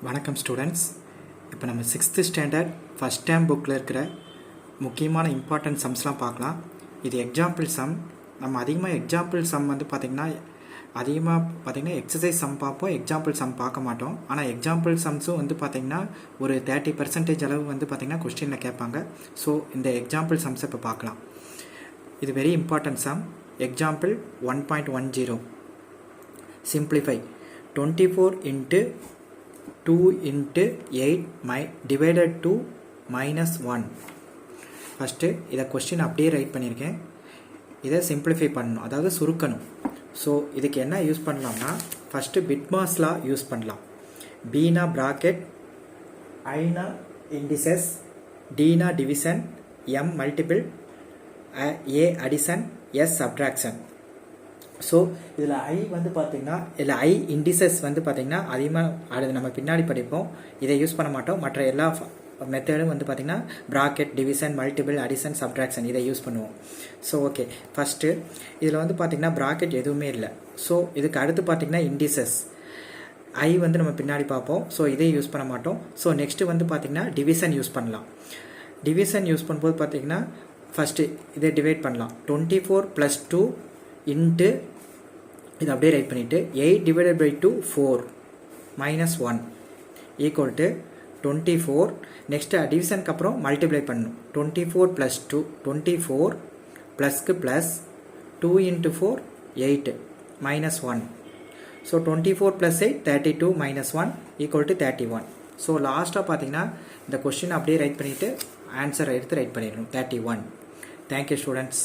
வணக்கம் ஸ்டூடெண்ட்ஸ். இப்போ நம்ம 6th ஸ்டாண்டர்ட் ஃபஸ்ட் டேர்ம் புக்கில் இருக்கிற முக்கியமான இம்பார்ட்டன்ட் சம்ஸ்லாம் பார்க்கலாம். இது எக்ஸாம்பிள் சம். நம்ம அதிகமாக எக்ஸாம்பிள் சம் வந்து பார்த்திங்கன்னா எக்ஸசைஸ் சம் பார்ப்போம், எக்ஸாம்பிள் சம் பார்க்க மாட்டோம். ஆனால் எக்ஸாம்பிள் சம்ஸும் வந்து பார்த்திங்கன்னா ஒரு 30% அளவு வந்து பார்த்திங்கன்னா கொஸ்டினில் கேட்பாங்க. ஸோ இந்த எக்ஸாம்பிள் சம்ஸை இப்போ பார்க்கலாம். இது very important sum. Example 1.10 simplify 24 into 2 into 8 divided to minus 1. First இதை கொஸ்டின் அப்படியே ரைட் பண்ணியிருக்கேன். இதை சிம்பிளிஃபை பண்ணணும், அதாவது சுருக்கணும். ஸோ இதுக்கு என்ன யூஸ் பண்ணலாம்னா, ஃபஸ்ட்டு பிட்மாஸ் லா யூஸ் பண்ணலாம். பீனா ப்ராக்கெட், ஐனா இண்டிசஸ், டீனா டிவிஷன், எம் மல்டிபிள், ஏ அடிஷன், எஸ் சப்ட்ராக்ஷன். ஸோ இதில் ஐ வந்து பார்த்திங்கன்னா இதில் ஐ இண்டிசஸ் வந்து பார்த்திங்கன்னா அதிகமாக அது நம்ம பின்னாடி படிப்போம். இதை யூஸ் பண்ண மாட்டோம். மற்ற எல்லா மெத்தடும் வந்து பார்த்திங்கன்னா bracket, division, multiple, addition, subtraction இதை யூஸ் பண்ணுவோம். ஸோ ஓகே, ஃபஸ்ட்டு இதில் வந்து பார்த்திங்கன்னா ப்ராக்கெட் எதுவுமே இல்லை. ஸோ இதுக்கு அடுத்து பார்த்திங்கன்னா இண்டிசஸ் ஐ வந்து நம்ம பின்னாடி பார்ப்போம். ஸோ இதை யூஸ் பண்ண மாட்டோம். ஸோ நெக்ஸ்ட்டு வந்து பார்த்திங்கன்னா டிவிஷன் யூஸ் பண்ணலாம். டிவிஷன் யூஸ் பண்ணும்போது பார்த்திங்கன்னா ஃபஸ்ட்டு இதை டிவைட் பண்ணலாம். 24 + 2 இன்ட்டு இது அப்படியே ரைட் பண்ணிவிட்டு 8 divided by 2 4 minus 1 equal to 24. Next டிவிஷனுக்கு அப்புறம் மல்டிப்ளை பண்ணணும். 24 + 2 24 ப்ளஸ்க்கு plus 2 into 4 8 minus 1. So 24 + 8 32 minus 1 equal to 31. So லாஸ்ட்டாக பார்த்தீங்கன்னா இந்த கொஸ்டின் அப்படியே ரைட் பண்ணிவிட்டு ஆன்சர் எடுத்து ரைட் பண்ணிடணும் 31. Thank you students.